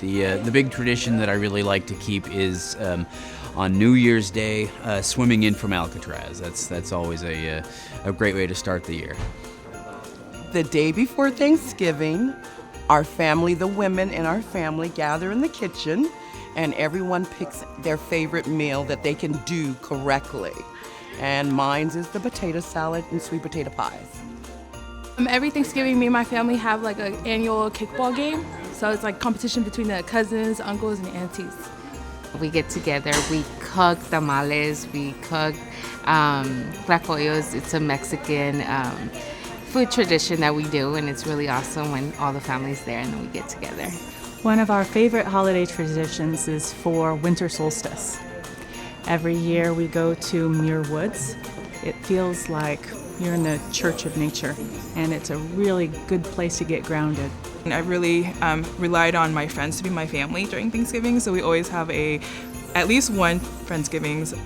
The big tradition that I really like to keep is on New Year's Day, swimming in from Alcatraz. That's always a great way to start the year. The day before Thanksgiving, our family, the women in our family, gather in the kitchen, and everyone picks their favorite meal that they can do correctly. And mine is the potato salad and sweet potato pies. Every Thanksgiving, me and my family have like an annual kickball game. So it's like competition between the cousins, uncles, and aunties. We get together, we cook tamales, we cook tlacoyos. It's a Mexican food tradition that we do, and it's really awesome when all the family's there and then we get together. One of our favorite holiday traditions is for winter solstice. Every year we go to Muir Woods. It feels like you're in the church of nature, and it's a really good place to get grounded. I really relied on my friends to be my family during Thanksgiving, so we always have at least one Friendsgivings,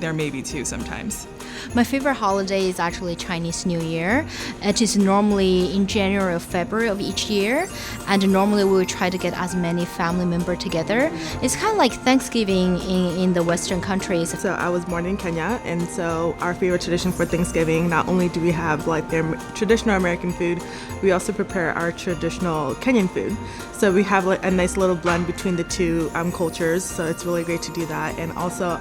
there may be two sometimes. My favorite holiday is actually Chinese New Year. It is normally in January or February of each year, and normally we would try to get as many family members together. It's kind of like Thanksgiving in the Western countries. So I was born in Kenya, and so our favorite tradition for Thanksgiving, not only do we have like their traditional American food, we also prepare our traditional Kenyan food. So we have like a nice little blend between the two cultures, so it's really great to do that. And also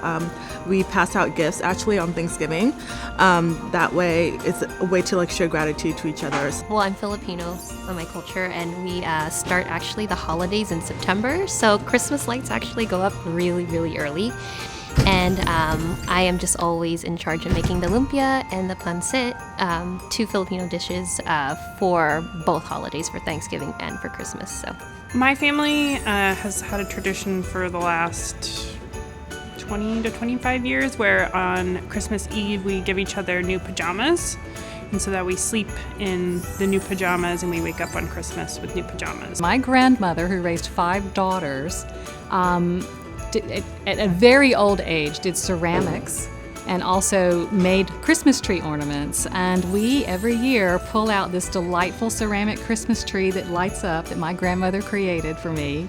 we pass out gifts actually on Thanksgiving. That way it's a way to like show gratitude to each other. Well, I'm Filipino in my culture, and we start actually the holidays in September. So Christmas lights actually go up really, really early. And I am just always in charge of making the lumpia and the pancit, two Filipino dishes for both holidays, for Thanksgiving and for Christmas. So my family has had a tradition for the last 20 to 25 years where on Christmas Eve we give each other new pajamas, and so that we sleep in the new pajamas and we wake up on Christmas with new pajamas. My grandmother, who raised 5 daughters, at a very old age did ceramics and also made Christmas tree ornaments, and we every year pull out this delightful ceramic Christmas tree that lights up that my grandmother created for me.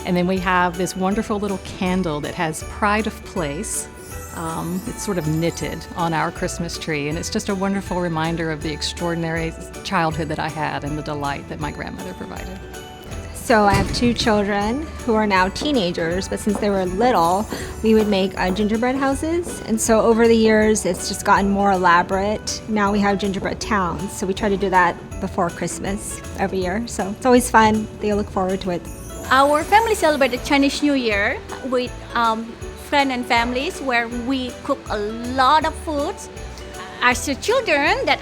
And then we have this wonderful little candle that has pride of place. It's sort of knitted on our Christmas tree, and it's just a wonderful reminder of the extraordinary childhood that I had and the delight that my grandmother provided. So I have 2 children who are now teenagers, but since they were little, we would make gingerbread houses. And so over the years, it's just gotten more elaborate. Now we have gingerbread towns, so we try to do that before Christmas every year. So it's always fun. They look forward to it. Our family celebrated Chinese New Year with friends and families, where we cook a lot of foods. As the children that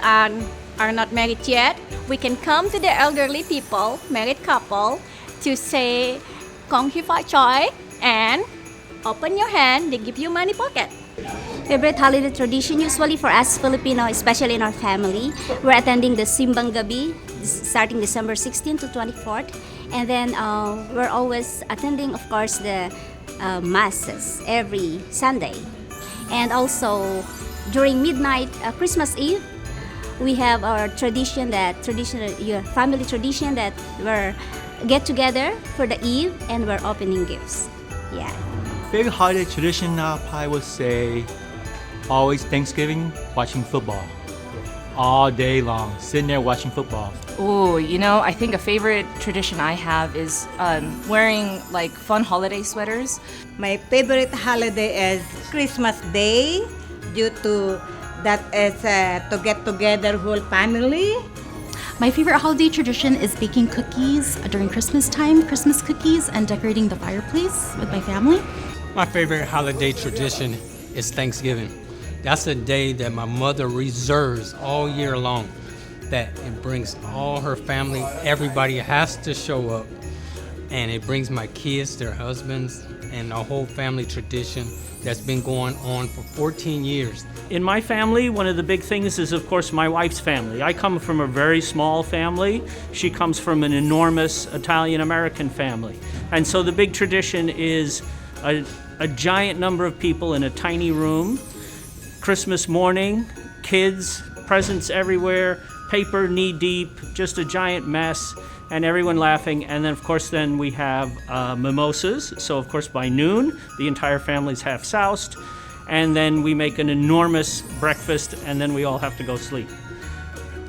are not married yet, we can come to the elderly people, married couple, to say Kong Hi Fa Choi and open your hand, they give you money pocket. Favorite holiday tradition usually for us Filipino, especially in our family, we're attending the Simbang Gabi starting December 16th to 24th, and then we're always attending, of course, the masses every Sunday. And also during midnight Christmas Eve, we have our family tradition that we're get together for the eve and we're opening gifts. Yeah. Favorite holiday tradition, I would say always Thanksgiving, watching football. All day long, sitting there watching football. Oh, I think a favorite tradition I have is wearing like fun holiday sweaters. My favorite holiday is Christmas Day, due to that is to get together whole family. My favorite holiday tradition is baking cookies during Christmas time, Christmas cookies, and decorating the fireplace with my family. My favorite holiday tradition is Thanksgiving. That's a day that my mother reserves all year long, that it brings all her family, everybody has to show up, and it brings my kids, their husbands, and a whole family tradition that's been going on for 14 years. In my family, one of the big things is, of course, my wife's family. I come from a very small family. She comes from an enormous Italian-American family. And so the big tradition is a giant number of people in a tiny room, Christmas morning, kids, presents everywhere, paper knee deep, just a giant mess, and everyone laughing. And then, of course, then we have mimosas. So, of course, by noon, the entire family's half soused. And then we make an enormous breakfast, and then we all have to go sleep.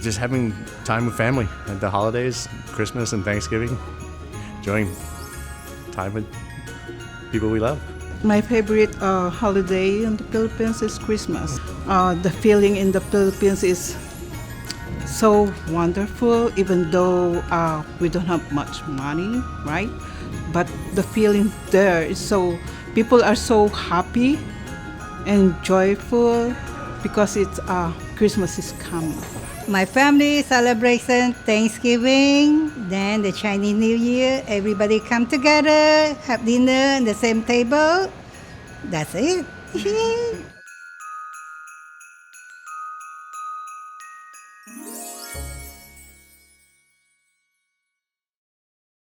Just having time with family at the holidays, Christmas and Thanksgiving, enjoying time with people we love. My favorite holiday in the Philippines is Christmas. The feeling in the Philippines is so wonderful, even though we don't have much money, right? But the feeling there is so, people are so happy and joyful because it's Christmas is coming. My family celebration Thanksgiving, then the Chinese New Year. Everybody come together, have dinner on the same table. That's it.